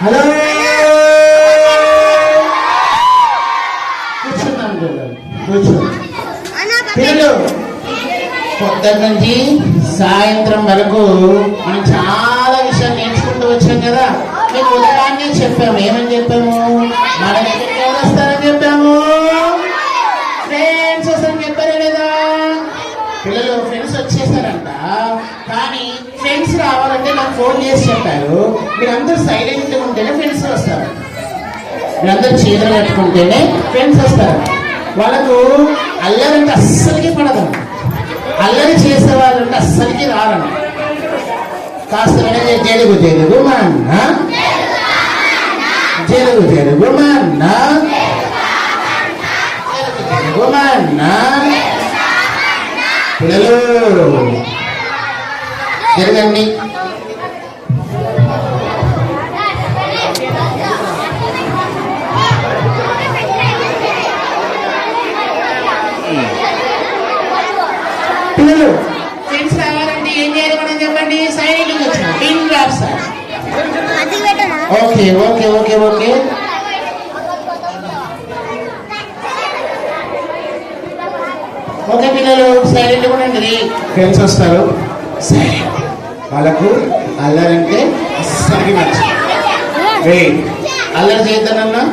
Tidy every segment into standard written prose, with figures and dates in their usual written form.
Hello కూర్చున్నాం కూర్చో పిల్లలు. పొద్దున్న నుంచి సాయంత్రం వరకు మనం చాలా విషయాలు నేర్చుకుంటూ వచ్చాం కదా. మీకు ఉదయాన్నే చెప్పాము, ఏమని చెప్పాము? మన దగ్గరికి ఎవరు వస్తారని చెప్పాము? ఫ్రెండ్స్ వస్తారని చెప్పారా లేదా? పిల్లలు ఫ్రెండ్స్ వచ్చేసారంట. కానీ ఫ్రెండ్స్ రావాలంటే నాకు ఫోన్ చేసి చెప్పారు, మీరందరూ సైలెంట్గా ఉంటేనే ఫ్రెండ్స్ వస్తారు, మీరందరూ చేతులు కట్టుకుంటేనే ఫ్రెండ్స్ వస్తారు. వాళ్ళకు అల్లరంటే అస్సలకి పడదు, అల్లరి చేసే వాళ్ళంటే అస్సలకి రారను. కాస్త తెలుగు తెలుగు మా అన్న, తెలుగు తెలుగు మా అన్న, తెలుగు మా అన్న. పిల్లలు జరగండి. పిల్లలు ఫ్రెండ్స్ రావాలంటే ఏం చేయాలి మనం చెప్పండి? సైలెంట్గా వచ్చిన pin drop sir. Okay okay okay okay okay పిల్లలు సైలెంట్గా ఉండండి. ఫ్రెండ్స్ వస్తారు సైలెంట్. వాళ్ళకు అల్లరంటే అస్సలకి నచ్చదు. అల్లరి చేద్దానన్నా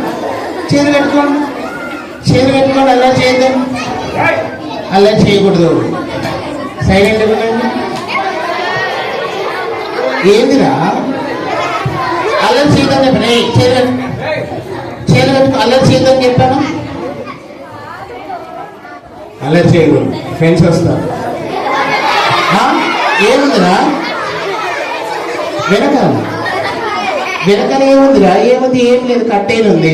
చీర కట్టుకోండి, చీర కట్టుకోండి. అల్లరి చేద్దాం, అల్లరి చేయకూడదు. సైలెంట్గా ఉండండి. ఏందిరా అల్లరి చేద్దాం చెప్పాను. చీర కట్టుకో, అల్లరి చేద్దాం చెప్పాను. అల్లరి చేయకూడదు, ఫ్రెండ్స్ వస్తారు. ఏముందిరా వెనకాల? వెనకాల ఏముందిరా? ఏముంది? ఏం లేదు, కట్టేనుంది.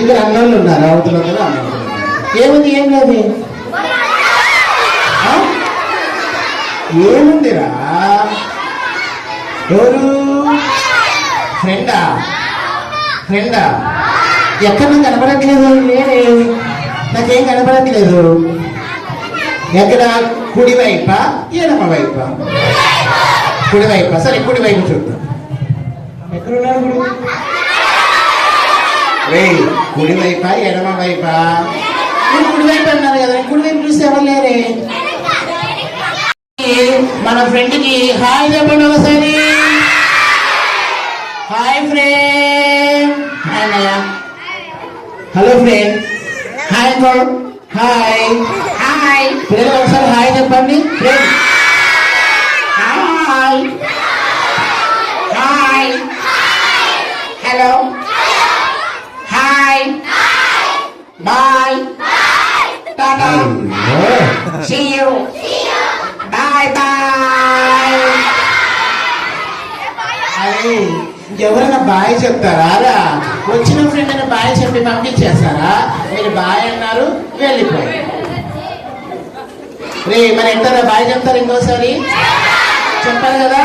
ఇక్కడ అన్నోళ్ళు ఉన్నారు, అవతల ఏముంది? ఏం లేదు. ఏముందిరా? ఎవరు? ఫ్రెండా? ఫ్రెండా? ఎక్కడ కనపడట్లేదు? లేదే, నాకేం కనపడట్లేదు. ఎక్కడ? కుడి వైపా ఎడమ వైపా? కుడి వైపా. సరే కుడి వైపు చూద్దాం. ఎక్కడున్నాడు? కుడి వైపా ఎడమ వైపా? మీరు కుడి వైపు అన్నారు కదా, కుడి వైపు చూస్తే ఎవరు లేరే. మన ఫ్రెండ్ కి హాయ్ చెప్పండి ఒకసారి. Hi friend. హాయ్ అన్నయ్య. Hello friend. Hi uncle. Hi hi. పిల్లలు ఒకసారి హాయ్ చెప్పండి. Friend hi hi. Hello hi bye tata see you bye bye. అరే ఎవరైనా బాయ్ చెప్తారా? రా వచ్చిన ఫ్రెండ్ అని బాయ్ చెప్పి పంపించేస్తారా? మీరు బాయ్ అన్నారు, వెళ్ళిపోయి. రే మరి ఎంత బాయ్ చెప్తారు? ఇంకోసారి చెప్పారు కదా.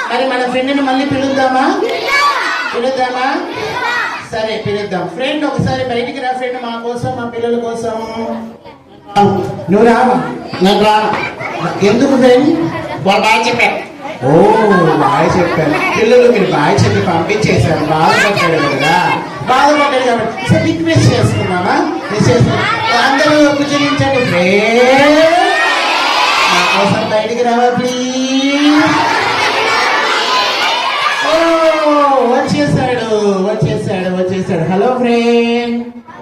మరి మన ఫ్రెండ్ని మళ్ళీ పిలుద్దామా? పిలుద్దామా? సరే పిలుద్దాం. ఫ్రెండ్ ఒకసారి బయటికి రా ఫ్రెండ్, మా కోసం, మా పిల్లల కోసం. నువ్వు రావా? నాకు రాను. ఎందుకు ఫ్రెండ్? బాయ్ చెప్పాను. ఓ బాయ్ చెప్పాను. పిల్లలు మీరు బాయ్ చెప్పి పంపించేశారు, బాధపడ్డాడు కదా. బాధపడ్డాడు కాబట్టి సార్ రిక్వెస్ట్ చేసుకున్నామా? అందరూ కూర్చోండి. ఫ్రెండ్ మా కోసం బయటికి రావా ప్లీజ్? వచ్చేసాడు వచ్చేసాడు వచ్చేసాడు. Hello friend.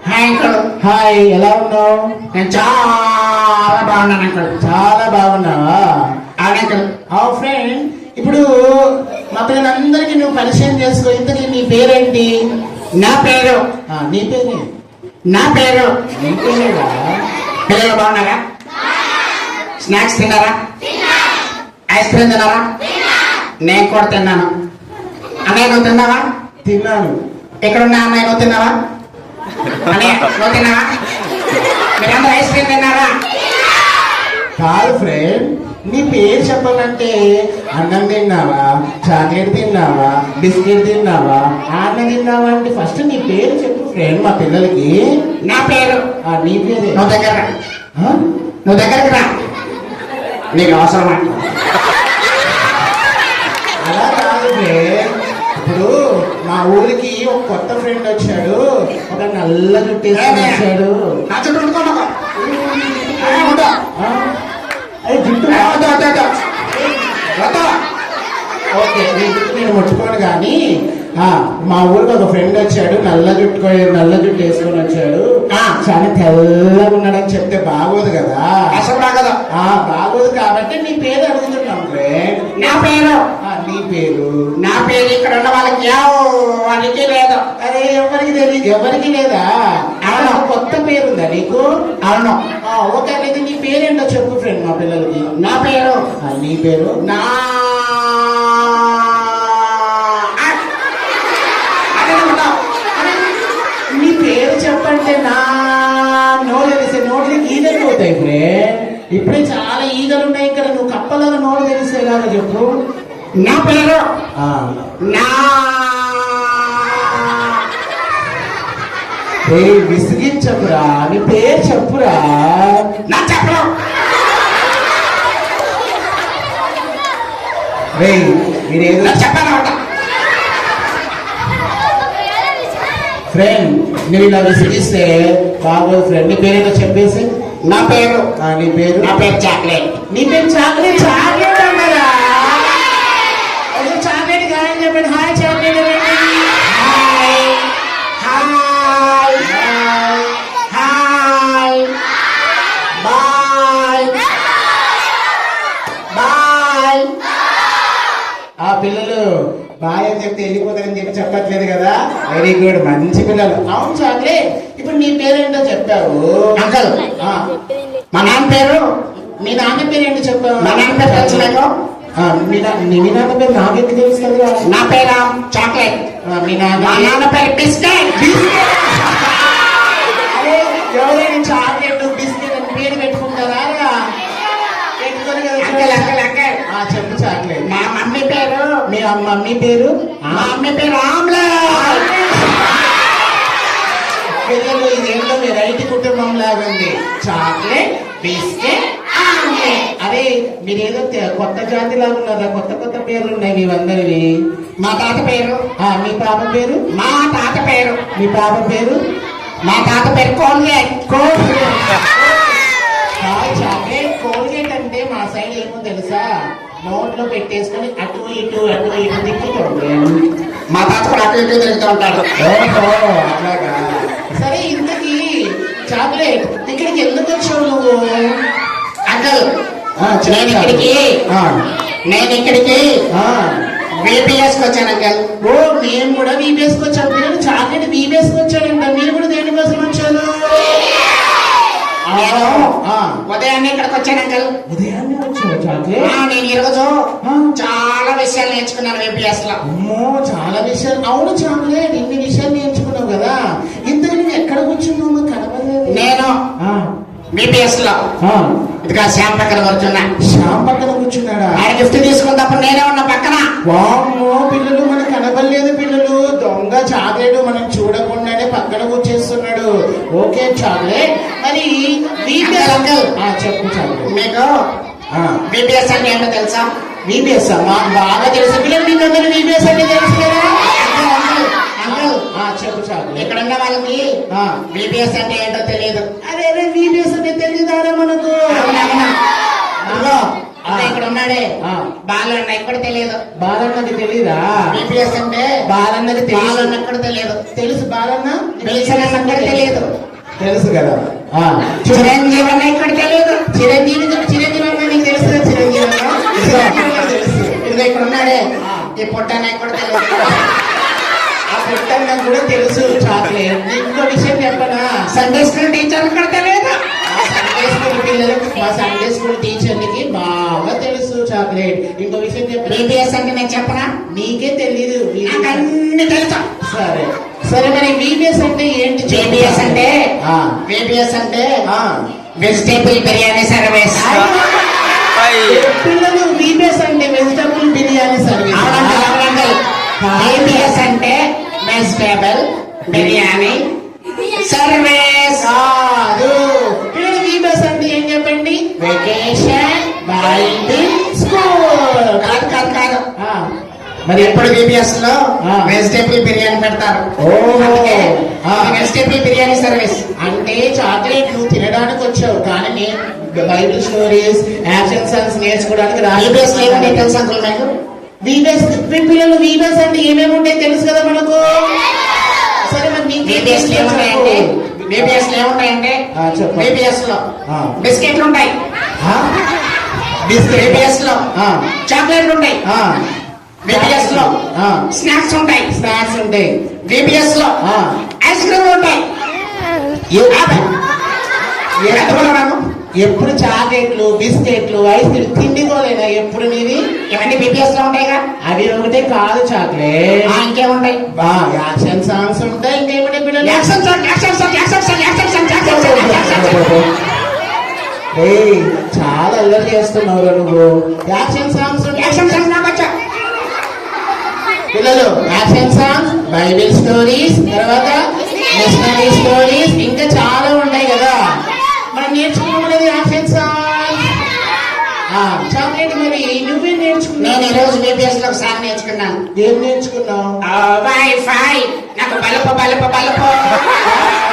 Hi uncle. Hi, ఎలా ఉన్నావు? నేను చాలా బాగున్నాను అంకుల్. చాలా బాగున్నావా? అంకుల్. ఫ్రెండ్ ఇప్పుడు మా పిల్లలందరికీ నువ్వు పరిచయం చేసుకో. ఇంతకీ నీ పేరేంటి? నా పేరు. నీ పేరే? నా పేరు. నీ పేరేగా? పిల్లలు బాగున్నారా? స్నాక్స్ తిన్నారా? ఐస్ క్రీమ్ తిన్నారా? నేను కూడా తిన్నాను. అన్నయ్య నువ్వు తిన్నావా? తిన్నాను. ఎక్కడున్నా అన్నయ్య? నువ్వు తిన్నావా? అన్నయ్య నువ్వు తిన్నావా? మీరందరూ ఐస్ క్రీమ్ తిన్నారా? కాదు ఫ్రెండ్, నీ పేరు చెప్పాలంటే అన్నం తిన్నావా, చాక్లెట్ తిన్నావా, బిస్కెట్ తిన్నావా, అన్నం తిన్నావా అంటే ఫస్ట్ నీ పేరు చెప్పు ఫ్రెండ్ మా పిల్లలకి. నా పేరు. నీ పేరు. నువ్వు దగ్గర నువ్వు దగ్గరకు రా, నీకు అవసరమా? అలా కాదు ఫ్రెండ్. ఇప్పుడు మా ఊరికి ఒక కొత్త ఫ్రెండ్ వచ్చాడు, ఒక నల్ల జుట్టేసుకొని వచ్చాడు. నా చుట్టూ ఉండుకోండి. జుట్టు ఓకే, నీ జుట్టు నేను ముట్టుకోను కానీ మా ఊరికి ఒక ఫ్రెండ్ వచ్చాడు, నల్ల జుట్టు వేసుకొని వచ్చాడు. చాలా తెల్లగా ఉన్నాడని చెప్తే బాగోదు కదా. అసలు బాగోదు. బాగోదు కాబట్టి నీ పేరు అడుగుతున్నాం ఫ్రెండ్. నా పేరు నీ పేరు నా పేరు ఇక్కడ ఉన్న వాళ్ళకి ఎవరికి లేదు. అరే ఎవరికి తెలియదు, ఎవరికి లేదా? అవును, కొత్త పేరుందా నీకు? అవును. ఓకే, అయితే నీ పేరేంటో చెప్పు ఫ్రెండ్ మా పిల్లలకి. నా పేరు నీ పేరు నా నీ పేరు చెప్పంటే నా నోరు తెలిసే నోట్లకి ఈగలు పోతాయి ఫ్రెండ్. ఇప్పుడే చాలా ఈగలు ఉన్నాయి ఇక్కడ, నువ్వు కప్పలాగా నోరు తెలిసేలాగా చెప్పు. నా పేరు నా విసిగించకురా, నీ పేరు చెప్పురా. నా చెప్పరు. మీరేదో చెప్పాలన్నమాట ఫ్రెండ్, నువ్వు ఇలా విసిగిస్తే బాబు ఫ్రెండ్. నీ పేరేదో చెప్పేసి. నా పేరు నీ పేరు నా పేరు చాక్లెట్. నీ పేరు చాక్లెట్. చాక్లెట్ అన్నారా? చాక్లెట్ గాయని చెప్పండి. Hi chocolate. Hi hi hi bye bye. పిల్లలు బాయ్ అని చెప్తే వెళ్ళిపోతారని చెప్పి చెప్పట్లేదు కదా. వెరీ గుడ్, మంచి పిల్లలు. అవును చాక్లెట్, ఇప్పుడు నీ పేరేంటో చెప్పావు. అంకల్, మా నాన్న పేరు. మీ నాన్న పేరేంటో చెప్పావు. మా నాన్న పేరు తెలుసు మీకు? మీ నాన్న పేరు నాకెందుకు తెలుసు కదా. నా పేరు చాక్లెట్. మీ మా నాన్న పేరు బిస్కెట్. అరే ఎవరైనా చాక్లెట్ బిస్కెట్ అని పేరు పెట్టుకుంటారా? పెట్టుకోరు కదా. అంకల్ అంకల్ అంకల్, చెప్పు చాక్లెట్. మా మమ్మీ పేరు. మీ మమ్మీ పేరు? మా మమ్మీ పేరు ఆమ్లెట్. పిల్లలు ఇదేంటో మీ రైతు కుటుంబం లాగా ఉంది. Chocolate, biscuit, omelette. అరే మీరేదో కొత్త జాతి లాగా ఉన్నారా? కొత్త కొత్త పేర్లు ఉన్నాయి మీవందరివి. మా తాత పేరు. మీ పాప పేరు? మా తాత పేరు. మీ పాప పేరు? మా తాత పేరు కోల్గేట్. చాక్లెట్. కోల్గేట్ అంటే మా సైడ్ ఏమో తెలుసా? నోట్లో పెట్టేసుకొని అటు ఇటు తిప్పుకోండి. మా తాత కూడా అటు ఇటు తిరుగుతూ ఉంటాడు. అట్లాగా. సరే, ఇంతకీ చాక్లెట్ ఇక్కడికి ఎందుకు వచ్చావు నువ్వు? అంకల్, నేను ఇక్కడికి VPSకి వచ్చాను అంకల్. మేము కూడా VPSకి వచ్చాం. పిల్లలు చాక్లెట్ VPSకి వచ్చాడంట. మీరు కూడా దేనికోసం వచ్చారు? నేను ఉదయాన్నే ఇక్కడికి వచ్చాను అంకల్. ఉదయాన్నే వచ్చావు చాక్లెట్? నేను ఈరోజు చాలా విషయాలు నేర్చుకున్నాను VPS లో. అమ్మో, చాలా విషయాలు. అవును చాక్లెట్, ఇన్ని విషయాలు నేర్చుకున్నావు కదా. ఇంతకు నువ్వు ఎక్కడ కూర్చున్నావు? కనబడలేదు. నేను VPS లో ఇదిగా శ్యామ్ పక్కన కూర్చున్నా. శ్యామ్ పక్కన కూర్చున్నాడా? ఆయన గిఫ్ట్ తీసుకున్నప్పుడు నేనే ఉన్నా పక్కన. వామ్మో, పిల్లలు మనకు కనబడలేదు. పిల్లలు దొంగ చాక్లెట్ మనం చూడకుండానే పక్కన కూర్చేస్తున్నాడు. ఓకే చాక్లెట్, మరి అంకల్, చెప్పు చాక్లెట్. మీకు VPS అంటే ఏంటో తెలుసా? VPS మాకు బాగా తెలుసు. పిల్లలు మీకు అందరూ VPS అంటే తెలుసు కదా. అంకల్, చెప్పు చాక్లెట్. ఇక్కడ ఉన్న వాళ్ళకి VPS అంటే ఏంటో తెలియదు. అరే VPS అంటే తెలియదారా మనకు? ఇక్కడ ఉన్నాడే బాలన్న, ఇక్కడ తెలియదు. బాలన్నది తెలీదా? VPS అంటే బాలన్నది బాలన్న ఎక్కడ తెలియదు. తెలుసు. బాలన్న ఎక్కడ తెలియదు. తెలుసు కదా. చిరంజీవి అన్న ఇక్కడ తెలియదు. చిరంజీవి అన్న నీకు తెలుసు కదా. చిరంజీవి తెలుసు. ఇంకా ఇక్కడ ఉన్నాడే ఈ పొట్టన్న ఎక్కడ తెలియదు. ఆ పుట్టన్న కూడా తెలుసు చాక్లెట్. ఇంకో విషయం చెప్పనా? సండే స్కూల్ టీచర్ ఇక్కడ తెలియదు. సండే స్కూల్ పిల్లలకు, మా సండే స్కూల్ టీచర్లకి బాగా తెలుసు చాక్లెట్. ఇంకో విషయం చెప్పనా? VPS అంటే నేను చెప్పనా? నీకే తెలీదు. నాకు అన్ని తెలుసు. సరే సరే, మరి VPS అంటే ఏంటి? VPS అంటే VPS అంటే వెజిటేబుల్ బిర్యానీ సర్వీస్. పిల్లలు VPS అంటే వెజిటబుల్ బిర్యానీ సర్వీస్. VPS అంటే వెజిటేబుల్ బిర్యానీ సర్వీస్. పిల్లలు VPS అంటే ఏం చెప్పండి? Vacation binding school. కాదు కాదు కాదు, మరి ఎప్పుడు బీబీఎస్ లో ఆ. వెజిటేబుల్ బిర్యానీ పెడతారు. ఓహో. ఆ. Vegetable biryani service. అంటే చాక్లెట్ నువ్వు తినడానికి వచ్చావు కానీ నేను బైబిల్ స్టోరీస్ యాక్షన్ సాంగ్స్ నేర్చుకోవడానికి బీబీఎస్ లో ఏముంటాయి తెలుసా అంకుల్ మీకు? వీబెస్ పిల్లలు వీబెస్ అంటే ఏమేమి ఉంటాయి తెలుసు కదా మనకు. సరే మరి నీకు బీబీఎస్ లో ఏముంటాయంటే బీబీఎస్ లో ఏముంటాయంటే చెప్పు. బీబీఎస్ లో ఆ. బిస్కెట్లు ఉంటాయి. ఆ? బిస్కెట్. బీబీఎస్ లో ఆ. చాక్లెట్లు ఉంటాయి. ఆ. బీబీఎస్ లో ఆ. స్నాక్స్ ఉంటాయి. స్నాక్స్ ఉంటాయి. బీబీఎస్ లో ఆ. ఐస్ క్రీమ్ ఉంటాయి. ఎంతమంది ఎప్పుడు చాక్లెట్లు బిస్కెట్లు ఐస్ క్రీమ్ తిండికోలేనా ఎప్పుడు నీది? ఇవన్నీ బీబీఎస్ లో ఉంటాయిగా. అవి ఒకటే కాదు చాక్లెట్. ఇంకేముంటాయి? యాక్షన్ సాంగ్స్ ఉంటాయి. ఇంకేమిటాయి పిల్లలు? Action song, action song, action song, action song, action song, action song. ఏయ్, చాలా అల్లరి చేస్తున్నావు నువ్వు. యాక్షన్ సాంగ్స్ ఉంటాయి. యాక్షన్ సాంగ్ నాకు వచ్చా. పిల్లలు యాక్షన్ సాంగ్స్, బైబిల్ స్టోరీస్, తర్వాత మిషనరీ స్టోరీస్, ఇంకా చాలా ఉన్నాయి కదా. మనం నేర్చుకున్నది యాక్షన్ సాంగ్స్. చాక్లెట్ మరి నువ్వే నేను నేర్చుకున్నావు. ఈ రోజు బీబీఎస్ లో ఒక సాంగ్ నేర్చుకున్నాను. ఏం నేర్చుకున్నావు? వైఫై నాకు బలుపు బలుపు బలుపు.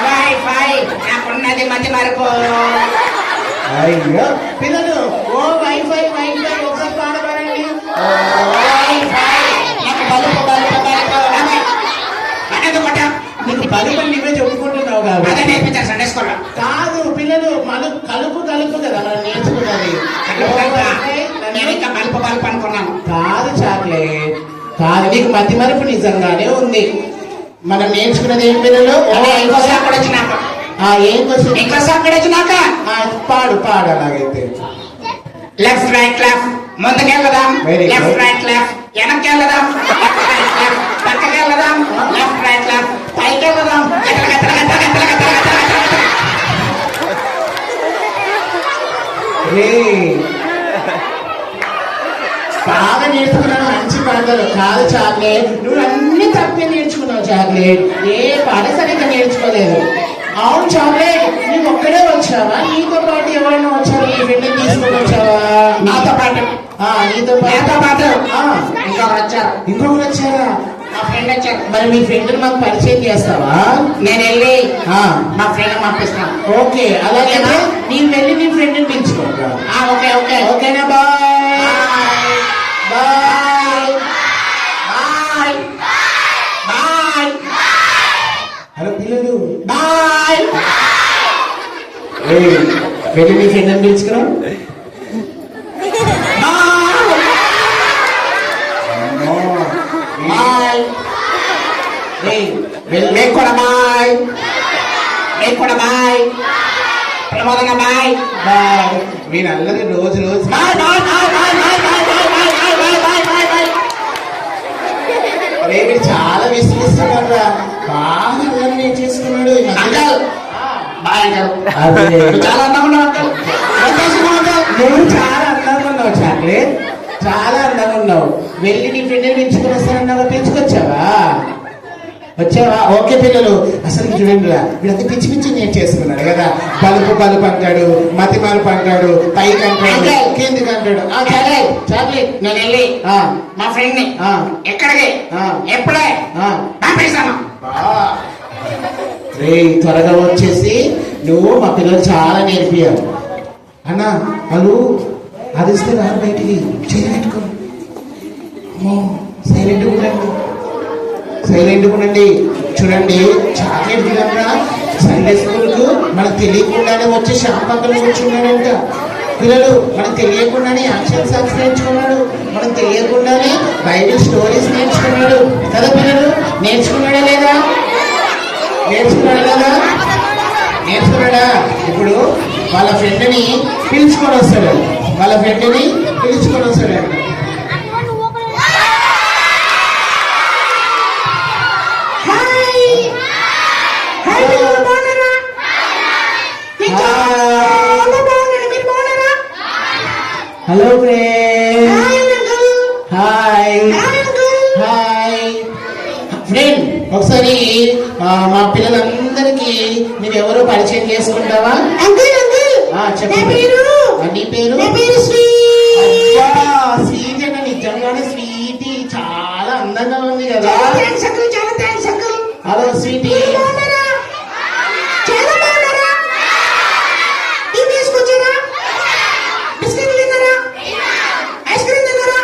వైఫై నాకున్నది మతి మరుపు. అయ్యో పిల్లలు, ఓ వైఫై వైఫై ఒకసారి పాడబారండి. వైఫై నాకు బలుపు బలుపు బలుపు. అనేది కొట్ట. నీకు బలుపని నువ్వే చెప్పుకుంటున్నావు అదే కాబట్టి. నేర్పించారు సండే స్కూల్లో. కాదు పిల్లలు, మనం కలుపు కలుపు కదా మనం నేర్చుకున్నది. నేను ఇంకా బలుపు బలుపు అనుకున్నాను. కాదు చాక్లెట్ కాదు, నీకు మతి మరుపు నిజంగానే ఉంది. మనం నేర్చుకున్నది ఏం పిల్లలు? అదే ఇంకో సాంగ్ కూడా వచ్చినాక ఏం క్వశ్చన్? ఇంకో సాంగ్ కూడా వచ్చినాక పాడు పాడు అలాగైతే. లెఫ్ట్ రైట్ లెఫ్ట్ ముందుకెళ్ళదాం. Very good. Left right left వెనక్కెళ్ళదాం. లెఫ్ట్ రైట్ లెఫ్ట్ పక్కకెళ్ళదాం. లెఫ్ట్ రైట్ లెఫ్ట్ పైకెళ్ళదాం. గట్టల గట్టల గట్టల గట్టల గట్టల గట్టల గట్టల. రేయ్, బాగా నేర్చుకున్నాను, మంచి పాటలు. కాదు చాక్లెట్, నువ్వు అన్ని తప్పే నేర్చుకున్నావు చాక్లెట్. ఏ పాట సరిగ్గా నేర్చుకోలేదు. అవును చాక్లెట్, నువ్వు ఒక్కడే వచ్చావా? నీతో పాటు ఎవరైనా వచ్చారు? ఈ బిడ్డని తీసుకొని వచ్చావా? నాతో పాటు నీతో నాతో పాటు ఆ, ఇంకొకరు వచ్చారు. ఇంకొకరు వచ్చారా? మా ఫ్రెండ్ వచ్చారు. మరి మీ ఫ్రెండ్ మాకు పరిచయం చేస్తావా? నేను వెళ్ళి ఆ, మా ఫ్రెండ్ పంపిస్తాను. ఓకే అలాగేనా? నేను వెళ్ళి నీ ఫ్రెండ్ని పిలుచుకుంటా. ఓకే ఓకే ఓకేనా? Bye bye. Bye bye hello పిల్లలు, బాయ్. ఏయ్, వెళ్ళి నీ ఫ్రెండ్ని పిలుచుకురా. బాయ్ ఏయ్, వెళ్ళి మీకు కూడా బాయ్. మీకు కూడా బాయ్. ప్రమోదన బాయ్. బాయ్. మీరు అల్లరి రోజు రోజు bye bye bye bye bye bye bye bye bye bye bye bye. అరే మీరు చాలా విసిగిస్తున్నారు. బాగా అల్లరి నేర్చేసుకున్నాడు ఈ మధ్య. Uncle bye uncle. అదే. నువ్వు చాలా అందంగా ఉన్నావు అంకల్. సంతోషంగా అంకల్. నువ్వు చాలా అందంగా ఉన్నావు చాక్లెట్, చాలా అందంగా ఉన్నావు. వెళ్ళి నీ ఫ్రెండ్ని పెంచుకొని వస్తానన్నావా? పెంచుకొచ్చావా? వచ్చావా? ఓకే పిల్లలు, అసలు చూడండి వీళ్ళంతా పిచ్చి పిచ్చి నేను చేసుకున్నాడు కదా. బలుపు బలుపు అంటాడు, మతి మలుపు అంటాడు, పైకి అంటాడు, అంకల్. కిందికి అంటాడు. Chocolate chocolate. నేను వెళ్ళి ఆ, మా ఫ్రెండ్ ని ఆ, ఎక్కడికి ఆ, ఎప్పుడే ఆ. పంపిస్తాను. రే త్వరగా వచ్చేసి నువ్వు మా పిల్లలు చాలా నేర్పియావు. అన్న వాళ్ళు అది ఇస్తే రారు బయటికి చేయట్టుకో. సైలెంట్గా ఉండండి, సైలెంట్గా ఉండండి. చూడండి చాక్లెట్ విధంగా సండే స్కూల్కు మనకు తెలియకుండానే వచ్చి షాప్ పక్కన కూర్చున్నాడంట. పిల్లలు మనకు తెలియకుండానే యాక్షన్ సాంగ్స్ నేర్చుకున్నాడు, మనకు తెలియకుండానే బైబిల్ స్టోరీస్ నేర్చుకున్నాడు కదా. పిల్లలు నేర్చుకున్నాడా లేదా? నేర్చుకున్నాడు కదా. నేర్చుకున్నాడా? ఇప్పుడు వాళ్ళ ఫ్రెండ్ని పిలుచుకొని వస్తాడు. వాళ్ళ ఫ్రెండ్ని పిలుచుకొని వస్తాడు. Hello friend. Hi hi friend. ఒకసారి మా పిల్లలందరికీ నువ్వెవరో పరిచయం చేసుకుంటావా? చెప్పు. నీ పేరు? స్వీట్ అన్న, నిజంగానే స్వీట్. చాలా అందంగా ఉంది కదా. చాలా థ్యాంక్స్ అంకుల్, చాలా థ్యాంక్స్ అంకుల్. Hello sweetie. మీరు బాగున్నారా? చాలా బాగున్నారా? టీ తీసుకొచ్చారా? బిస్కెట్ తిన్నారా? ఐస్ క్రీమ్ తిన్నారా?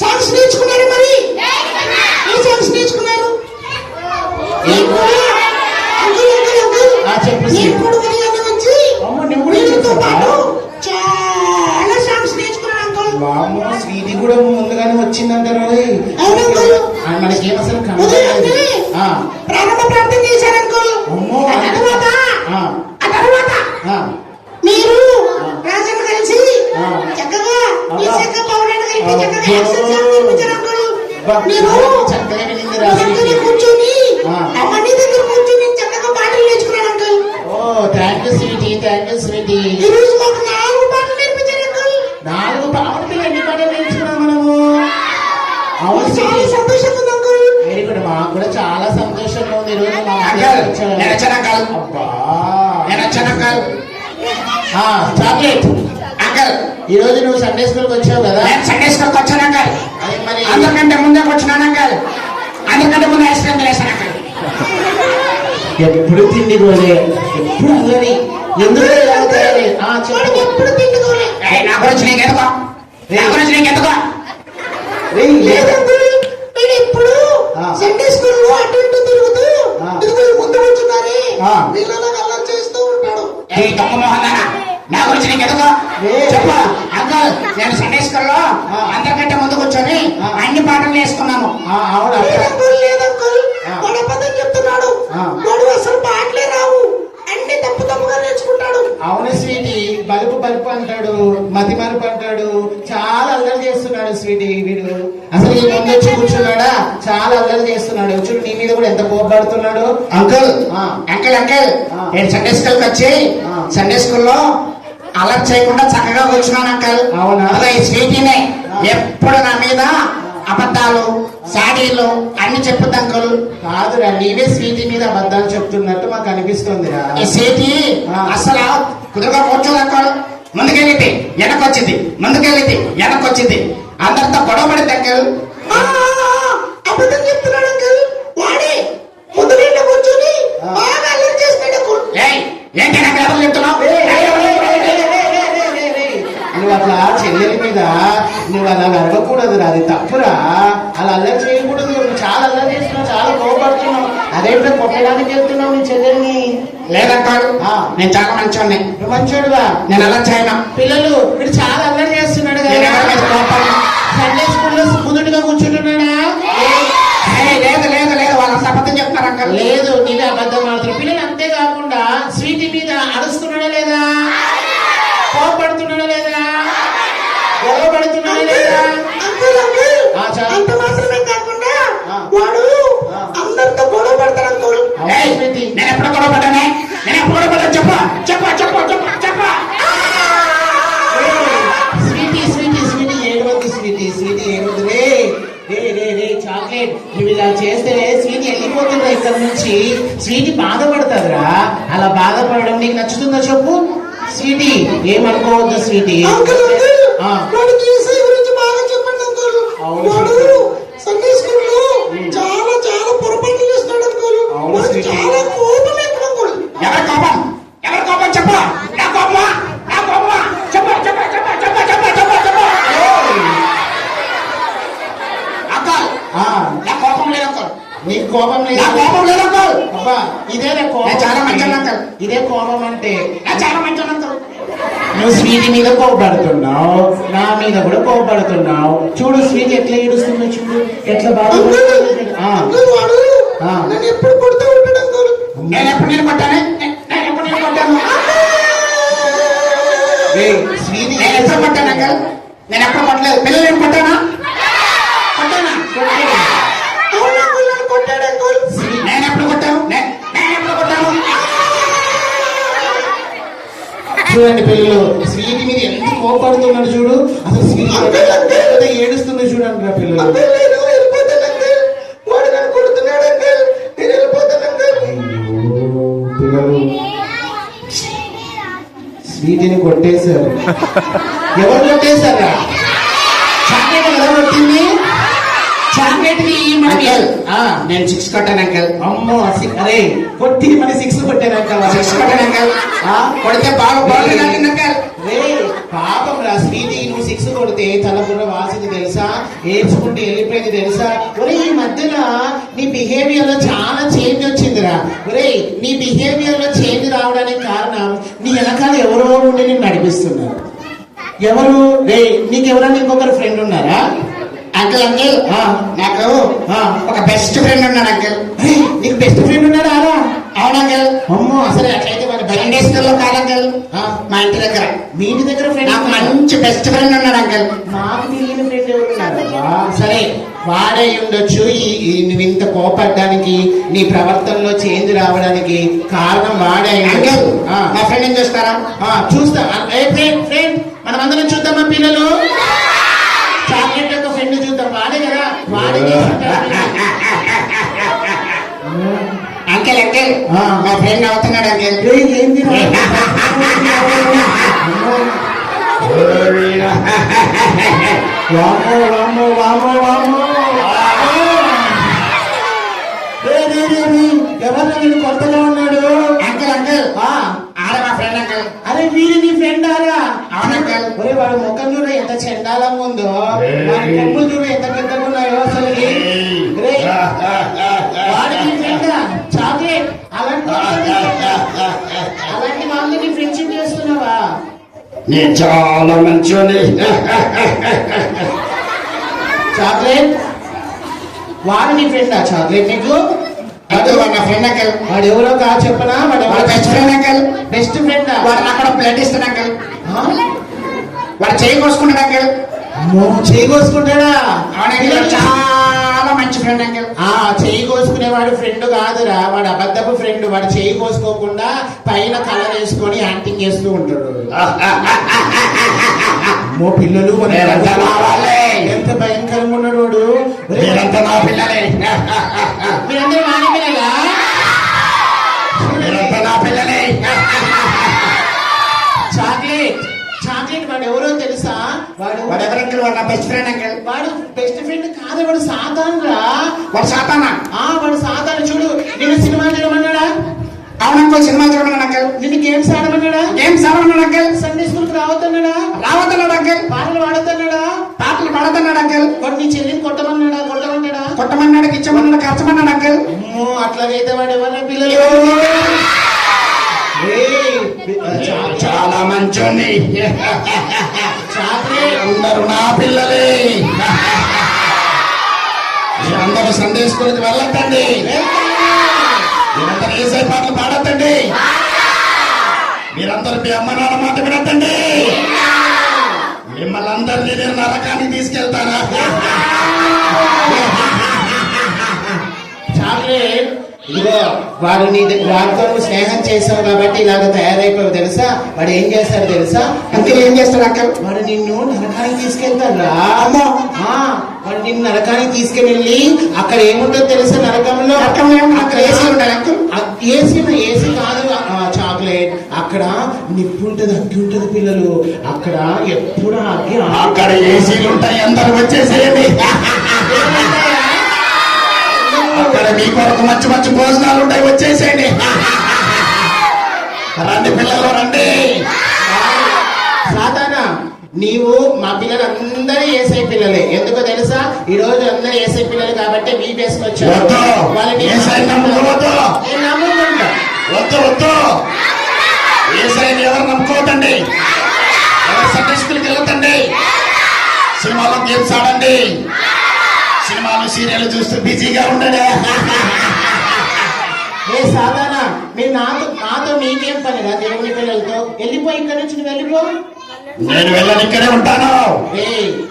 సాంగ్స్ నేర్చుకున్నారా? మరి ఏ సాంగ్స్ నేర్చుకున్నారు? అంకుల్ అంకుల్ అంకుల్, చెప్పు నేను కూడా ఉదయాన్నే వచ్చి అమ్మ నువ్వు కూడా మీతో చేస్తావా? పాటు చాలా సాంగ్స్ నేర్చుకున్నాను అంకుల్. వామ్మో, స్వీటీ కూడా ముందుగానే వచ్చిందంటారు. అవును అంకుల్. మనకేం అసలు ఉదయాన్నే ఆ, ప్రారంభ ప్రార్థన చేశారు అంకుల్. అమ్మో. ఆ తర్వాత ఆ, ఆ తర్వాత ఆ, మీరు రాజన్న కలిసి ఆ. చక్కగా ఈ అబ్బా. చెక్క పౌడర్ కలిపి చక్కగా అబ్బో. ఎక్సర్సైజ్ చేయించారు అంకుల్. అబ్బా, మీరు చక్కగా వినింది రా చక్కగా స్వీటీ. కూర్చొని ఆ. అవన్నీ దగ్గర కూర్చొని చక్కగా పాటలు నేర్చుకున్నాను అంకుల్. ఓ thank you sweetie, thank you sweetie. ఈ రోజు మాకు 4 పాటలు నేర్పించారు అంకుల్. 4 పాటలు ఎన్ని పాటలు నేర్చుకున్నాం మనము? అవును చాలా స్వీటీ. సంతోషంగా ఉంది అంకుల్. Very good. మాకు కూడా చాలా సంతోషంగా ఉంది. ఈ రోజు మా అంకుల్, అన్నయ్య వచ్చాడు. నేను వచ్చాను అంకుల్. అబ్బా. నేను వచ్చాను అంకుల్. ఆ, చాక్లెట్. అంకుల్, ఈ రోజు నువ్వు సండే స్కూల్కి వచ్చావు కదా. నేను సండే స్కూల్కి వచ్చాను అంకుల్. అది మరి అందరికంటే ముందే వచ్చినాను అంకుల్. అందరికంటే ముందే ఐస్ క్రీమ్ తినేసాను అంకుల్. ఎప్పుడు తిండి గోలే, ఎప్పుడు అల్లరి. ఎందుకు ఇలా తయారై? ఆ, వాడికి చెప్పు. ఎప్పుడు తిండుకోలే. నా గురించి నీకెందుకో, నా గురించి నీకెందుకో. రేయ్, లేదు అంకుల్, నేను ఎప్పుడు ఆ. సండే స్కూల్లో అటు ఇటు తిరుగుతూ ఆ. ఇదిగో ఈ ముందు కూర్చున్నారే ఆ. వీళ్ళలాగా అల్లరి చేస్తూ ఉంటాడు. తప్పు మోహన్ నా గురించి నీకు ఎందుకో ఏ. చెప్పు అంకుల్. నేను సండే స్కూల్లో ఆ. అందరికంటే ముందు కూర్చొని ఆ. అన్ని పాటలు వేసుకున్నాము. అవును లేదు అక్క. అంకుల్, లేదు అంకుల్, ఆ. వాడు అబద్ధం చెప్తున్నాడు. ఆ. వాడు అసలు పాటలే రావు, అన్ని తప్పు తప్పుగా నేర్చుకుంటాడు. అవును స్వీటీ, బలుపు బలుపు అంటాడు, మతి మరుపు అంటాడు, చాలా అల్లరి చేస్తున్నాడు స్వీటీ వీడు. అసలు ఈ ముందు వచ్చి కూర్చున్నాడా, చాలా అల్లరి చేస్తున్నాడు. చూడు నీ మీద కూడా ఎంత కోపడుతున్నాడు. అంకుల్ ఆ. అంకుల్ అంకుల్ ఆ. నేను సండే స్కూల్కి వచ్చి ఆ. సండే స్కూల్లో అలర్ట్ చేయకుండా చక్కగా కూర్చున్నాను అంకుల్. అవునా? అలా ఈ స్వీటీనే ఆ. ఎప్పుడు నా మీద అబద్ధాలు సాడీలు అన్ని చెప్పుద్ది అంకుల్. కాదురా, నీవే స్వీటీ మీద అబద్ధాలు చెప్తున్నట్టు మాకు అనిపిస్తుందిరా. ఈ స్వీటీ ఆ. అసలు కుదురుగా కూర్చోదు అంకుల్. ముందుకెళ్ళితే వెనకొచ్చింది, ముందుకెళ్ళితే వెనకొచ్చింది, అందరితో గొడవ పడింది అంకుల్. ఆ, అబద్ధం చెప్తున్నాడు అంకుల్. వాడే ముందు నీళ్ళ కూర్చొని ఆ. బాగా అల్లరి చేస్తున్నాడు అంకుల్. ఏయ్, ఏంటి నాకు ఎవరు చెప్తున్నావు? నువ్వు అట్లా చెల్లెలి మీద నువ్వు అలా అడగకూడదురా, అది తప్పురా. అలా అల్లరి చేయకూడదు. నువ్వు చాలా అల్లరి చేస్తున్నావు, చాలా కోపడుతున్నావు. అదేంటో కొట్టడానికి వెళ్తున్నావు నీ చెల్లెల్ని. లేదంటాడు. ఆ. నేను చాలా మంచోడిని, నువ్వు మంచోడుగా. నేను అలా చేయను. పిల్లలు వీడు చాలా అల్లరి చేస్తున్నాడు నేను ఎవరి మీద కదా. కోపడను. సండే స్కూల్లో కుదుటిగా కూర్చుంటున్నాడా? ఏయ్, లేదు లేదు లేదు, వాళ్ళంతా అబద్ధం చెప్తున్నారు అంకుల్. లేదు, నీవే అబద్ధం ఆడుతున్నావు. పిల్లలు అంతేకాకుండా స్వీటీ మీద అరుస్తున్నాడా లేదా, కోపడుతున్నాడా లేదా, గొడవ పడుతున్నాడా లేదా? అంకుల్ అంకుల్, ఆ, చాలు. అంత మాత్రమే కాకుండా ఆ. వాడు ఆ. అందరితో గొడవ పడతాడు అంకుల్. అవును ఏయ్, స్వీటీ. నేను ఎప్పుడు గొడవ పడ్డానే? నేను ఎప్పుడు గొడవ పడ్డాను? చెప్పు చెప్పు చెప్పు చెప్పు చెప్పు. స్వీటీ స్వీటీ స్వీటీ ఏడవద్దు స్వీటీ, స్వీటీ ఏడవద్దు. రే రే రే రే చాక్లెట్, నువ్వు ఇలా చేస్తే స్వీటీ వెళ్ళిపోతుందా ఇక్కడ నుంచి. స్వీటీ బాధపడతాదిరా. అలా బాధపడడం నీకు నచ్చుతుందో చెప్పు స్వీటీ. ఏమనుకోవద్దు స్వీటీ. అంకుల్ అంకుల్, ఆ. వాడికి ఈసీ గురించి బాగా చెప్పండి అంకుల్. అవును వాడు స్వీటీ. సండే స్కూల్లో చాలా చాలా పొరపాట్లు చేస్తాడు అంకుల్. అవును వాడికి స్వీటీ. చాలా కోపం ఎక్కువ అంకుల్. ఎవరి కోపం? ఎవరి కోపం చెప్పు. నా కోపమా? నా కోపమా? చెప్పు చెప్పు చెప్పు చెప్పు చెప్పు చెప్పు చెప్పు. అంకుల్, ఆ, నా కోపం లేదు అంకుల్. నీకు కోపం నా లేదు. కోపం లేదు అంకుల్. అబ్బా, ఇదేనా కోపం? నేను చాలా మంచోడు అంకుల్. ఇదే కోపం అంటే. నా చాలా మంచోడు అంకుల్. నువ్వు స్వీటీ మీద కోపడుతున్నావు, నా మీద కూడా కోపడుతున్నావు. చూడు స్వీటీ ఎట్లా ఏడుస్తుందో చూడు, ఎట్లా అంకుల్ బాధపడుతుంది. ఆ, అంకుల్, వాడు ఆ. నన్ను ఎప్పుడు కొడుతూ ఉంటాడు అంకుల్. నేను ఎప్పుడు నేను కొట్టాను? నేను ఎప్పుడు నేను కొట్టాను? రేయ్, స్వీటీ నేను ఎప్పుడు కొట్టాను అంకుల్? నేను ఎప్పుడు కొట్టలేదు. పిల్లలు ఏం కొట్టానా? కొట్టానా? అవును అంకుల్, నన్ను కొట్టాడు అంకుల్. నేను ఎప్పుడు కొట్టాను? నేను ఎప్పుడు కొట్టాను? చూడండి పిల్లలు, స్వీటీ మీద ఎంత కోపడుతున్నాడు చూడు. అసలు స్వీటీ ఎంత ఏడుస్తుందో చూడండి రా పిల్లలు. అంకుల్, నేను వెళ్ళిపోతాను అంకుల్. వాడు నన్ను కొడుతున్నాడు అంకుల్. నేను వెళ్ళిపోతాను అంకుల్. అయ్యో, పిల్లలు స్వీటీని కొట్టేశారు. ఎవరు కొట్టేశారా? చాక్లెట్ కదా కొట్టింది. చాక్లెట్ అంకల్ నేను 6 కొట్టాను అంకల్. అమ్మో అరే కొట్టి మరి 6 కొట్టాను అంకల్. 6 కొట్టాను అంకల్. కొడితే బాగా బాగుంది అంకల్. రే పాపం రా స్వీటీ, నువ్వు 6 కొడితే తలపుర వాసింది తెలుసా, ఏడ్చుకుంటూ వెళ్ళిపోయింది తెలుసా. ఒరే ఈ మధ్యన నీ బిహేవియర్ లో చాలా చేంజ్ వచ్చిందిరా. ఒరే నీ బిహేవియర్ లో చేంజ్ రావడానికి కారణం నీ వెనకాల ఎవరో ఉండి నిన్ను నడిపిస్తున్నారు. ఎవరు? రే నీకు ఎవరైనా ఇంకొకరు ఫ్రెండ్ ఉన్నారా? అంకల్ అంకల్ నాకు ఒక బెస్ట్ ఫ్రెండ్ ఉన్నాడు అంకల్. నీకు బెస్ట్ ఫ్రెండ్ ఉన్నాడా? అవును అంకల్. అమ్మో అసలు అట్లయితే మన సండే స్కూల్లో కాదు అంకల్, మా ఇంటి దగ్గర. మీ ఇంటి దగ్గర ఫ్రెండ్ నాకు మంచి బెస్ట్ ఫ్రెండ్ ఉన్నాడు అంకల్. మాకు తెలియని ఫ్రెండ్ ఎవరున్నారా? సరే వాడే ఉండొచ్చు. నువ్వు ఇంత కోపడ్డానికి, నీ ప్రవర్తనలో చేంజ్ రావడానికి కారణం వాడే అంకల్. అంకల్. మా ఫ్రెండ్ ఏం చూస్తారా? చూస్తా. ఫ్రెండ్ మనం అందరం చూద్దామా పిల్లలు? చాక్లెట్ యొక్క ఫ్రెండ్ చూద్దాం. వాడే కదా, వాడే అంకల్ అంకల్ మా ఫ్రెండ్ అవుతున్నాడు అంకల్. ఏంది వామో వామో వామో వామో. ఎవరు నేను కొత్తగా ఉన్నాడు? అంకల్ అంకల్ ఆడ మా ఫ్రెండ్ అంకల్. అరే వీరి నీ ఫ్రెండ్ ఆరా? అవును అంకల్. ఒరే వాడు ముఖం చూడ ఎంత చండాలంగా ఉందో, వాడి కొమ్ములు చూడ ఎంత పెద్దగా ఉన్నాయో అసలు. వాడి నీ ఫ్రెండ్ చాక్లెట్. అలాంటి వాళ్ళని ఫ్రెండ్షిప్ చేస్తున్నావా? నేను చాలా మంచోని. చాక్లెట్ వాడు నీ ఫ్రెండా? చాక్లెట్ నీకు నా ఫ్రెండ్ అంకల్. వాడు ఎవరో కాదు చెప్పనా? వాడు వాడు best friend uncle. Best friend. వాడు నాకు బ్లడ్ ఇస్తాడు అంకల్. వాడు చేయి కోసుకుంటాడు అంకల్. చేయి కోసుకుంటాడా? వాడు చాలా మంచి ఫ్రెండ్ అంకల్. చేయి కోసుకునేవాడు ఫ్రెండ్ కాదురా, వాడు అబద్ధపు ఫ్రెండ్. వాడు చేయి కోసుకోకుండా పైన కలర్ వేసుకొని యాక్టింగ్ చేస్తూ ఉంటాడు. అమ్మో పిల్లలు ఎంత భయంకరంగా ఉన్నాడు వాడు. మీరంతా నా పిల్లలే. మీరందరూ మానే పిల్లలా? మీరంతా నా పిల్లలే. చాక్లెట్ చాక్లెట్ వాడు ఎవరో తెలుసా? వాడు ఎవరు అంకల్? వాడు నా బెస్ట్ ఫ్రెండ్ అంకల్. వాడు బెస్ట్ ఫ్రెండ్ కాదు, వాడు సాతాన్ రా. వాడు సాతానా? వాడు సాతాను. చూడు, నిన్ను సినిమా చూడమన్నాడా? అవును అంకల్, సినిమా చూడమన్నాడు అంకల్. నిన్ను గేమ్స్ ఆడమన్నాడా? గేమ్స్ ఆడమన్నాడు అంకల్. సండే స్కూల్ కి రావద్దన్నాడా? రావద్దన్నాడు అంకల్. పాటలు పాడొద్దన్నాడా? పాటలు పాడదన్నాడు అంకల్. వాడు నీ చెల్లిని కొట్టమన్నాడా? కొట్టమన్నాడా? కొట్టమన్నాడు, గిచ్చమన్నాడు, కరచమన్నాడు అంకల్. అమ్మో అట్లాగైతే వాడు ఎవరైనా పిల్లలు చాలా మంచోని. చాక్లెట్ అందరూ నా పిల్లలే. అందరూ సండే స్కూల్కి వెళ్ళొద్దండి. మీరందరూ ఏసై పాటలు పాడొద్దండి. మీరందరూ మీ అమ్మ నాన్న మాట వినొద్దండి. మిమ్మల్ని అందరినీ నేను నరకానికి తీసుకెళ్తానా? చాక్లెట్ ఇదిగో వాడు వాడితో నువ్వు స్నేహం చేసావు కాబట్టి ఇలాగ తయారైపోయావు తెలుసా? వాడు ఏం చేస్తాడు తెలుసా? అంకల్ ఏం చేస్తాడు అంకల్? వాడు నిన్ను నరకానికి తీసుకెళ్తాడు రా. వాడు నిన్ను నరకానికి తీసుకెళ్ళి అక్కడ ఏముంటుందో తెలుసా? నరకంలో అక్కడ ఏసీ ఉంటాడు అంకల్. ఏసీ కాదు చాక్లెట్. అక్కడ నిప్పు ఉంటది, అగ్గి ఉంటది పిల్లలు. అక్కడ ఎప్పుడు అగ్గి. అక్కడ ఏసీలు ఉంటాయి, అందరూ వచ్చేసేయండి. అక్కడ మీ కొరకు మంచి మంచి భోజనాలు ఉంటాయి, వచ్చేసేయండి. రండి పిల్లలు రండి. సాధారణ నీవు మా పిల్లలందరూ ఏసై పిల్లలే. ఎందుకో తెలుసా? ఈ రోజు అందరూ ఏసై పిల్లలు కాబట్టి మీ బేస్కి వచ్చారు. వద్దు వద్దు. ఏసైని ఎవరు నమ్ముకోవద్దండి. ఎవరు సండే స్కూల్కి వెళ్ళొద్దండి. సినిమాలో గేమ్స్ ఆడండి. సినిమాలు సీరియల్ చూస్తూ బిజీగా ఉండడే. సాధారణ మీరు నాతో మీకేం పనిరా? దేవుని పిల్లలతో వెళ్ళిపోయి ఇక్కడ నుంచి నువ్వు వెళ్ళిపో. నేను వెళ్ళని ఇక్కడే ఉంటాను.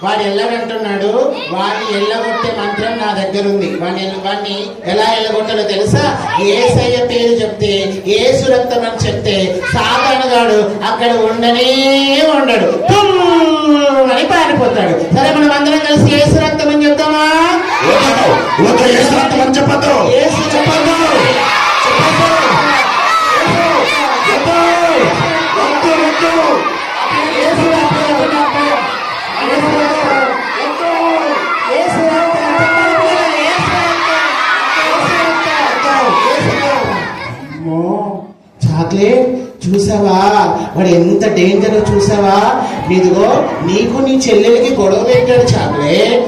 వాడు వెళ్ళడంటున్నాడు. వాడిని వెళ్ళగొట్టే మంత్రం నా దగ్గర ఉంది. వాడిని ఎలా వెళ్ళగొట్టాలో తెలుసా? యేసయ్య పేరు చెప్తే, యేసు రక్తం అని చెప్తే సాధారణగాడు అక్కడ ఉండనే ఉండడు, అని పారిపోతాడు. సరే మనం అందరం కలిసి యేసు రక్తం అని చెప్తామా? యేసు రక్తం అని చెప్పద్దు. యేసు చెప్పద్దు. యేసు రక్తం చాక్లెట్ చూసావా వాడు ఎంత డేంజర్ చూసావా ఇదిగో నీకు నీ చెల్లెలికి గొడవ పెట్టాడు చాక్లెట్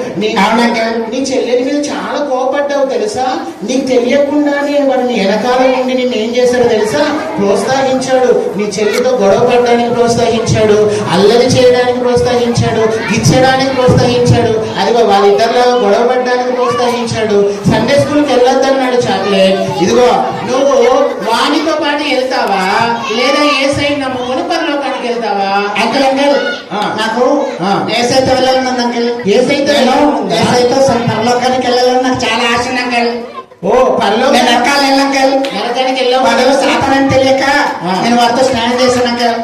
నీ చెల్లెలి మీద చాలా కోపడ్డావు తెలుసా నీకు తెలియకుండానే వాడు నీ వెనకాల ఉండి నిన్ను ఏం చేశాడో తెలుసా ప్రోత్సహించాడు నీ చెల్లితో గొడవ పడడానికి ప్రోత్సహించాడు అల్లరి చేయడానికి ప్రోత్సహించాడు గిచ్చడానికి ప్రోత్సహించాడు అదిగో వాళ్ళిద్దరిలో గొడవ పడడానికి ప్రోత్సహించాడు సండే స్కూల్కి వెళ్ళొద్దన్నాడు చాక్లెట్ ఇదిగో నువ్వు వానితో పాటు వెళ్తావా లేదా ఏ సైడ్ నమ్ముకొని పరలోకానికి వెళ్తావా అంకుల్ అంకుల్ నాకు ఏసైతే వెళ్ళాలని ఉంది అంకుల్ ఏసైతే ఏసైతో పరలోకానికి వెళ్ళాలని నాకు చాలా ఆశ ఉంది అంకుల్ ఓ పరలోకం నేను నరకాలు వెళ్ళంకల్ నరకానికి వెళ్ళావు వాడు సాతానని తెలియక నేను వారితో స్నానం చేశాను అంకుల్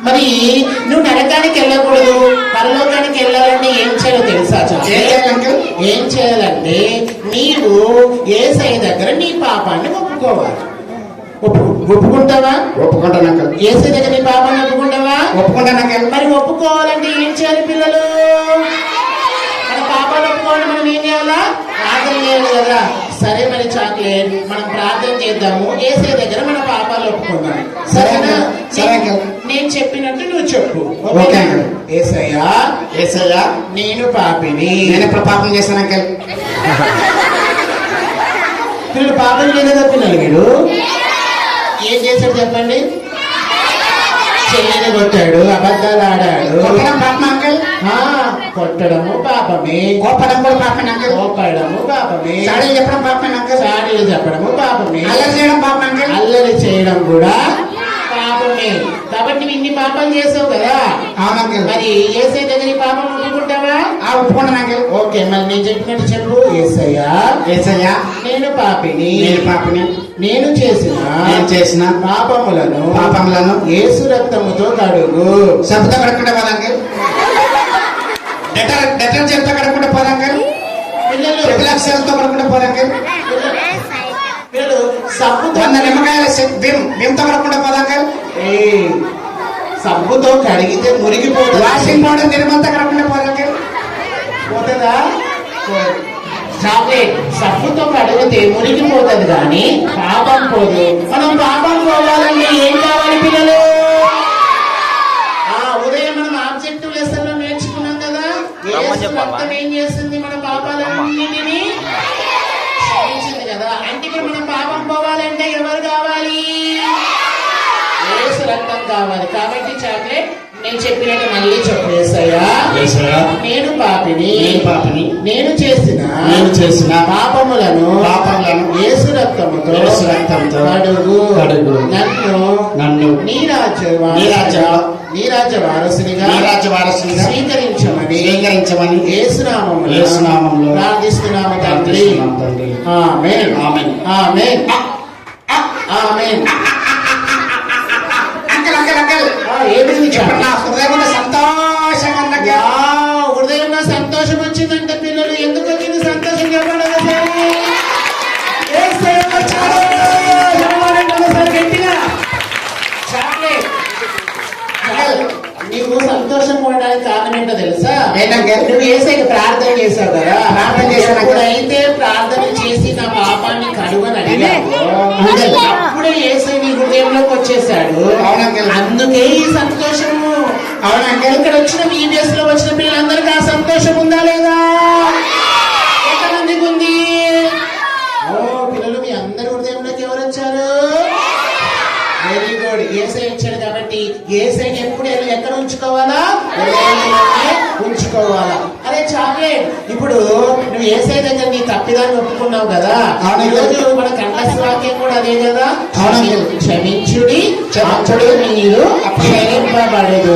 మరి నువ్వు నరకానికి వెళ్ళకూడదు పరలోకానికి వెళ్ళాలంటే ఏం చేయాలో తెలుసా ఏం చేయాలి అంకుల్ ఏం చేయాలంటే నీవు యేసయ్య దగ్గర నీ పాపాన్ని ఒప్పుకోవాలి ఒప్పుకుంటావా ఒప్పుకుంటాను అంకుల్ యేసయ్య దగ్గర నీ పాపాన్ని ఒప్పుకుంటావా ఒప్పుకుంటాను అంకుల్ మరి ఒప్పుకోవాలంటే ఏం చేయాలి పిల్లలు మన పాపాలు ఒప్పుకోవాలి మనం ఏం చేయాలా ప్రార్థన చేయాలి కదా సరే మరి చాక్లెట్ మనం ప్రార్థన చేద్దాము యేసయ్య దగ్గర మన పాపాలు ఒప్పుకుందాం సరేనా సరే అంకుల్ నేను చెప్పినట్టు నువ్వు చెప్పు ఓకే అంకుల్ యేసయ్యా ఏసయ్యా నేను పాపిని నేను ఎప్పుడు పాపం చేశాను అంకుల్ వీళ్ళు పాపం చేయలేదా పిల్లలు వీడు ఏం చేశాడు చెప్పండి చెల్లిని కొట్టాడు అబద్ధాలు ఆడాడు కొట్టడం పాపం అంకుల్ కొట్టడము పాపమే కోపడం కూడా పాపం అంకుల్ కోపడము పాపమే చాడీలు చెప్పడం పాపం అంకుల్ చాడీలు చెప్పడము పాపమే అల్లరి చేయడం పాపం అంకుల్ అల్లరి చేయడం కూడా పాపమే కాబట్టి నువ్వు ఇన్ని పాపాలు చేసావు కదా అవును అంకుల్ మరి యేసయ్య దగ్గర ఈ పాపం ఒప్పుకుంటావా ఒప్పుకుంటాను అంకుల్ ఓకే మరి నేను చెప్పినట్టు చెప్పు యేసయ్యా ఏసయ్యా నేను పాపిని నేను పాపని నేను చేసిన పాపములను యేసు రక్తముతో కడుగు సబ్బుతో కడుక్కుంటే పోదా అంకుల్ డెటర్జెంట్ తో కడుక్కుంటే పోదా అంకుల్ పిల్లలు తో కడుక్కుంటే పోదా అంకుల్ పిల్లలు సబ్బుతో 100 నిమ్మకాయల బిమ్తో కడుక్కుంటే పోదా అంకుల్ సబ్బుతో కడిగితే మురిగిపోతుంది వాషింగ్ పౌడర్ నిర్మంతా కడుక్కుంటే పోదా అంకుల్ పోతుందా చాక్లెట్ సబ్బుతో కడిగితే మురిగిపోతుంది కానీ పాపం పోదు మనం పాపం పోవాలంటే ఏం కావాలి పిల్లలు ఉదయం మనం ఆబ్జెక్టివ్ లెసన్ లో నేర్చుకున్నాం కదా రక్తం ఏం చేస్తుంది మన పాపాలన్నిటినీ క్షమించింది కదా అంటే ఇప్పుడు మనం పాపం పోవాలంటే ఎవరు కావాలి యేసు రక్తం కావాలి కాబట్టి చాక్లెట్ నేను చెప్పినట్టు మళ్ళీ చెప్పు యేసయ్యా నేను పాపిని నేను చేసిన పాపములను యేసు రక్తముతో కడుగు నన్ను నీ రాజ్య వారసునిగా స్వీకరించమని యేసునామములో ప్రార్థిస్తున్నాము తండ్రి ఆమేన్ ఆమేన్ ఆమేన్ ఆమేన్ అంకుల్ అంకుల్ అంకుల్ ఏమైంది నా హృదయంలో సంతోషంగా హృదయంలో సంతోషం వచ్చిందంటే పిల్లలు ఎందుకు వచ్చింది సంతోషం చెప్పండి గట్టిగా చాక్లెట్ నీవు సంతోషం ఉండడానికి కారణం ఏంటో తెలుసా నువ్వు యేసయ్యకి ప్రార్థన చేశావు కదా ప్రార్థన చేసినప్పుడు అయితే ప్రార్థన చేసి నా పాపాన్ని కడుగని అడిగావు అప్పుడే యేసయ్య నీ హృదయంలోకి వచ్చేసాడు అందుకే ఈ సంతోషము అవునంటే ఇక్కడ వచ్చిన వీడియోస్ లో వచ్చిన పిల్లలందరికీ ఆ సంతోషం ఉందా లేదా ఎంతమందికి ఉంది పిల్లలు మీ అందరి హృదయంలోకి ఎవరు వచ్చారు వెరీ గుడ్ యేసయ్య ఇచ్చాడు కాబట్టి యేసయ్యని ఎప్పుడు ఎక్కడ ఉంచుకోవాలా ఉంచుకోవాలా అరే చాక్లెట్ ఇప్పుడు నువ్వు యేసయ్య దగ్గర నీ తప్పిదాన్ని ఒప్పుకున్నావు కదా ఈరోజు మన కంఠస్థ వాక్యం కూడా అదే కదా క్షమించుడి మీరు క్షమింపబడెదరు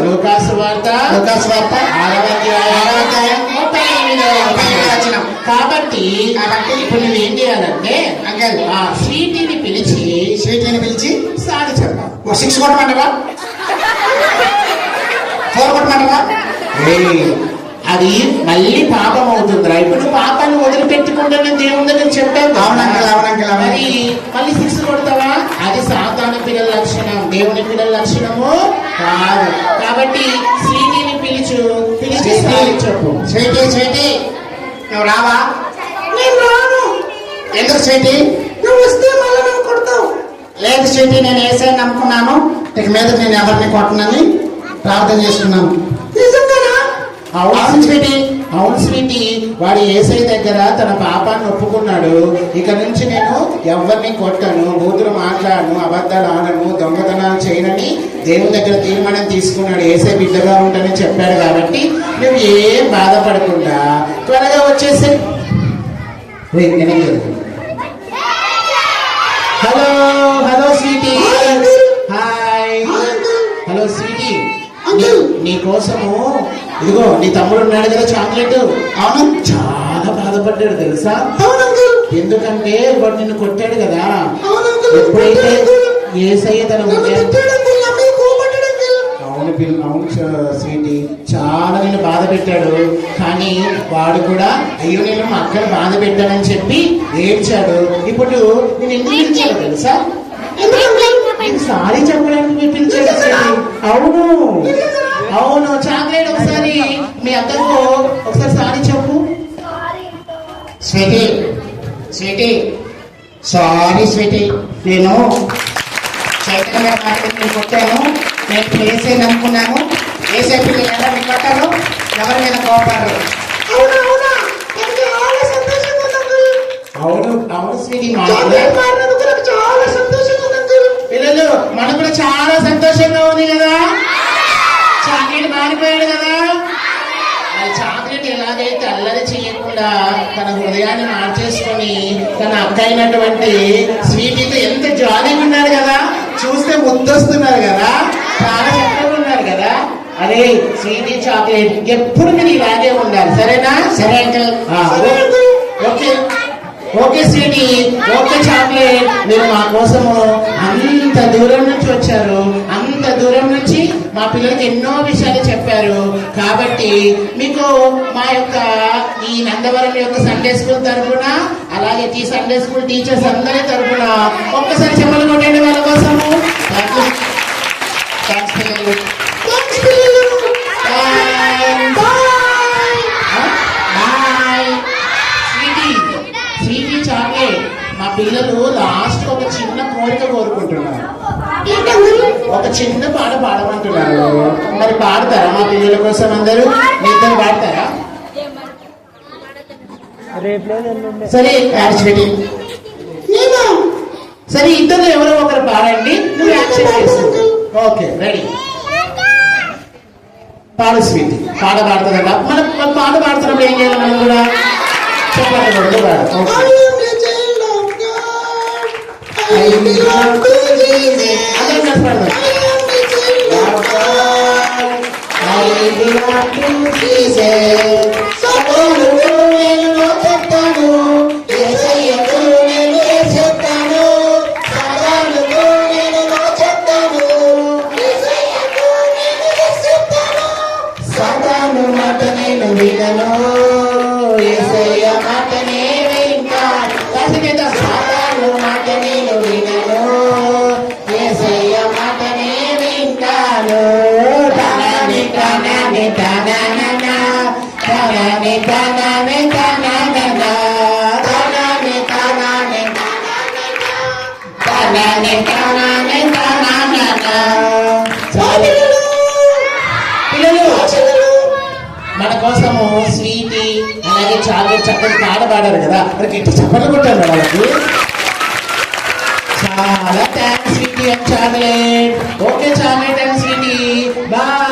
లూకాసు వార్త 6వ అధ్యాయం 38వ కాబట్టి ఇప్పుడు నువ్వు ఏం చేయాలంటే ఆ స్వీటీని పిలిచి సాగి చెప్పాలి 6 కొట్టమంటారా 4 కొట్టమంటారా అది మళ్ళీ పాపం అవుతుందిరా ఇప్పుడు నువ్వు పాపాన్ని వదిలిపెట్టుకుంటే నేను దేవుని దగ్గర చెప్పాను మరి మళ్ళీ 6 కొడతావా అది సాతాను పిల్లల లక్షణం దేవుని పిల్లల లక్షణము కాదు కాబట్టి స్వీటీని పిలిచి చెప్పు స్వీటీ నువ్వు రావా నేను రాను ఎందుకు స్వీటీ నువ్వు వస్తే మళ్ళీ నువ్వు కొడతావు లేదు స్వీటీ, నేను ఏసై నమ్ముకున్నాను, ఇక మీద నేను ఎవరిని కొట్టనని ప్రార్థన చేసుకున్నాను. అవును స్వీటీ, అవును స్వీటీ, వాడు ఏసై దగ్గర తన పాపాన్ని ఒప్పుకున్నాడు. ఇక నుంచి నేను ఎవరిని కొట్టను, బూతులు మాట్లాడను, అబద్ధాలు ఆడను, దొంగతనాలు చేయనని దేవుని దగ్గర తీర్మానం తీసుకున్నాడు. ఏసై బిడ్డగా ఉంటానని చెప్పాడు. కాబట్టి నువ్వు ఏం బాధపడకుండా త్వరగా వచ్చేసి. Hello hello sweetie, hi. Hello sweetie, నీ కోసము ఇదిగో నీ తమ్ముడు ఉన్నాడు కదా చాక్లెట్. అవును, చాలా బాధపడ్డాడు తెలుసా? ఎందుకంటే వాడు నిన్ను కొట్టాడు కదా. ఎప్పుడైతే ఏసయ్య తన అవును అవును స్వీటీ, చాలా నిన్ను బాధ పెట్టాడు. కానీ వాడు కూడా అయ్యో నేను మా అక్కను బాధ పెట్టానని చెప్పి ఏడ్చాడు. ఇప్పుడు నేను ఎందుకు పిలిచాడు తెలుసా? సారీ చెప్పడానికి పిలిచాడు స్వీటీ. అవును అవును, చాక్లెట్ ఒకసారి మీ అక్కకు ఒకసారి సారీ చెప్పు. స్వీటీ స్వీటీ, సారీ స్వీటీ, నేను చైతన్య మార్కెట్ కొట్టాను. నేను ఏసై నమ్ముకున్నాను. ఏసై పిల్లలు ఎవరిని కొట్టారు, ఎవరి మీద కోపారు. అవును అవును స్వీటీ, పిల్లలు మనకు కూడా చాలా సంతోషంగా ఉంది కదా. చాక్లెట్ మారిపోయాడు కదా. చాక్లెట్ ఎలాగైతే అల్లరి చేయకుండా తన హృదయాన్ని మార్చేసుకొని తన అక్క అయినటువంటి స్వీటీతో ఎంత జాలీగా ఉన్నాడు కదా. చూస్తే ముద్దొస్తున్నారు కదా, చాలా చక్కగా ఉన్నారు కదా. అరే స్వీటీ, చాక్లెట్ ఎప్పుడు మీరు ఇలాగే ఉండాలి, సరేనా? సరే uncle. Okay okay sweetie, okay chocolate, మీరు మా కోసము అంత దూరం నుంచి వచ్చారు. అంత దూరం నుంచి మా పిల్లలకి ఎన్నో విషయాలు చెప్పారు. కాబట్టి మీకు మా యొక్క ఈ నందవరం యొక్క సండే స్కూల్ తరఫున, అలాగే ఈ సండే స్కూల్ టీచర్స్ అందరి తరఫున ఒక్కసారి చెప్పలు కొట్టండి వాళ్ళ కోసము. థ్యాంక్స్ పిల్లలు. స్వీటీ, చాక్లెట్, మా పిల్లలు లాస్ట్ ఒక చిన్న కోరిక కోరుకుంటున్నారు. ఒక చిన్న పాట పాడమంటున్నారు. మరి పాడతారా మా పిల్లల కోసం? అందరూ మీతో పాడతారా? సరే సరే, ఇద్దరు ఎవరో ఒకరు పాడండి, నువ్వు యాక్షన్ చేసు. ఓకే రెడీ, పాడు స్వీటీ. పాట పాడుతుందా? మనం పాట పాడుతున్నప్పుడు ఏం చేయాలి? మనం కూడా చెప్పండి. సాతాను మాట నేను వినను, యేసయ్య మాట నే వింటాను. సాతాను మాట నేను వినను, యేసయ్య మాట నే వింటాను. తనని తనని తనన, తనని తనని తనన, తనని తనని తనని తనని తనన. పిల్లలు మన కోసము స్వీటీ అలాగే చాక్లెట్ చక్కగా పాట పాడారు కదా. మరి గట్టి చప్పట్లు కొట్టారు వాళ్ళకి. చాలా thanks sweetie and chocolate. Okay chocolate and sweetie, bye.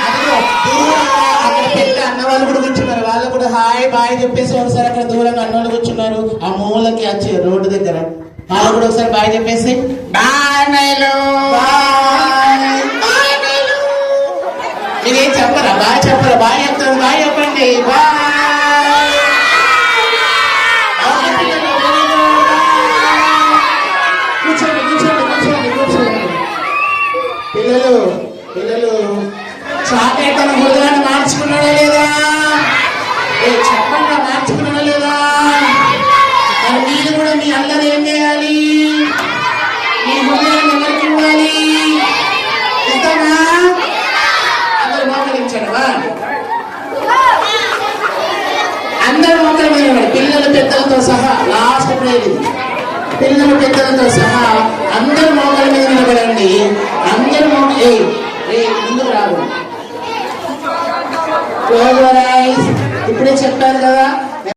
అక్కడ పెద్ద అన్న వాళ్ళు కూడా కూర్చున్నారు. వాళ్ళు కూడా హాయ్ బాయ్ చెప్పేసి ఒకసారి అక్కడ దూరంగా అన్నోళ్ళు కూర్చున్నారు. ఆ మూలకి వచ్చి రోడ్డు దగ్గర వాళ్ళు కూడా ఒకసారి బాయ్ చెప్పేసి. మీరేం చెప్పరా? బాయ్ చెప్పరా? బాయ్ చెప్తారు, బాయ్ చెప్పండి. కూర్చోండి కూర్చోండి కూర్చోండి కూర్చోండి. పిల్లలు పిల్లలు చాక్లెట్ తన హృదయాన్ని మార్చుకున్నాడా లేదా? చెప్పండి, మార్చుకున్నాడా లేదా? మరి మీరు కూడా మీ అల్లరి ఏం చేయాలి? మీ హృదయాన్ని ఎవరికి ఇవ్వాలి? ఇస్తానా? అందరూ మోకరించడమా? పెద్దలతో సహా లాస్ట్ ప్రేయర్, పిల్లలు పెద్దలతో సహా అందరు మోకాల మీద నిలబడండి. అందరూ ముందుకు రావు. Close your eyes. ఇప్పుడే చెప్పారు కదా